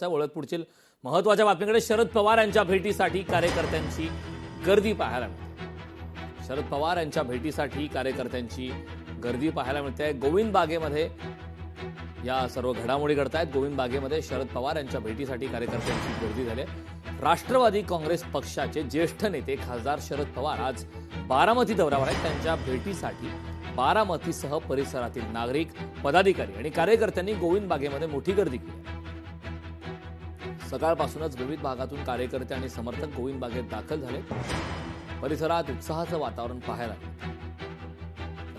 वळत पुढील महत्त्वाच्या बातमीकडे. शरद पवार यांच्या भेटीसाठी कार्यकर्त्यांची गर्दी पाहायला मिळते. शरद पवार यांच्या भेटीसाठी कार्यकर्त्यांची गर्दी पाहायला मिळते. गोविंद बागेमध्ये या सर्व घडामोडी घडतायत. गोविंद बागेमध्ये शरद पवार यांच्या भेटीसाठी कार्यकर्त्यांची गर्दी झाली. राष्ट्रवादी काँग्रेस पक्षाचे ज्येष्ठ नेते खासदार शरद पवार आज बारामती दौऱ्यावर आहेत. त्यांच्या भेटीसाठी बारामतीसह परिसरातील नागरिक, पदाधिकारी आणि कार्यकर्त्यांनी गोविंद बागेमध्ये मोठी गर्दी केली. सकाळपासूनच विविध भागातून कार्यकर्ते आणि समर्थक गोविंद बागेत दाखल झाले. परिसरात उत्साहाचं वातावरण पाहायला मिळालं.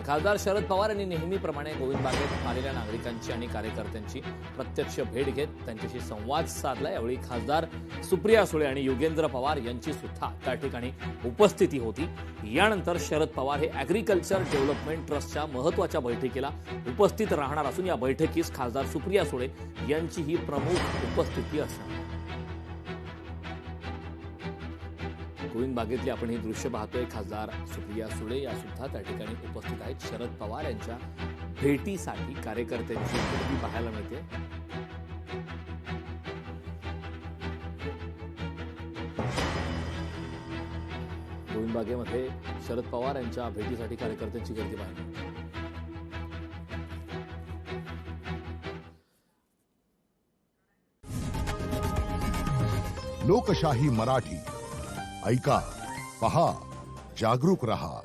खासदार शरद पवार यांनी नेहमीप्रमाणे गोविंद बागेत आलेल्या नागरिकांची आणि कार्यकर्त्यांची प्रत्यक्ष भेट घेत त्यांच्याशी संवाद साधला. यावेळी खासदार सुप्रिया सुळे आणि योगेंद्र पवार यांची सुद्धा त्या ठिकाणी उपस्थिती होती. यानंतर शरद पवार हे ॲग्रिकल्चर डेव्हलपमेंट ट्रस्टच्या महत्त्वाच्या बैठकीला उपस्थित राहणार असून या बैठकीस खासदार सुप्रिया सुळे यांची ही प्रमुख उपस्थिती असणार. गोविंद बागेतली आपण ही दृश्य पाहतोय. खासदार सुप्रिया सुळे या सुद्धा त्या ठिकाणी उपस्थित आहेत. शरद पवार यांच्या भेटीसाठी कार्यकर्त्यांची गर्दी पाहायला मिळते. गोविंद बागेमध्ये शरद पवार यांच्या भेटीसाठी कार्यकर्त्यांची गर्दी पाहायला मिळते. लोकशाही मराठी ऐका, पहा, जागरूक रहा.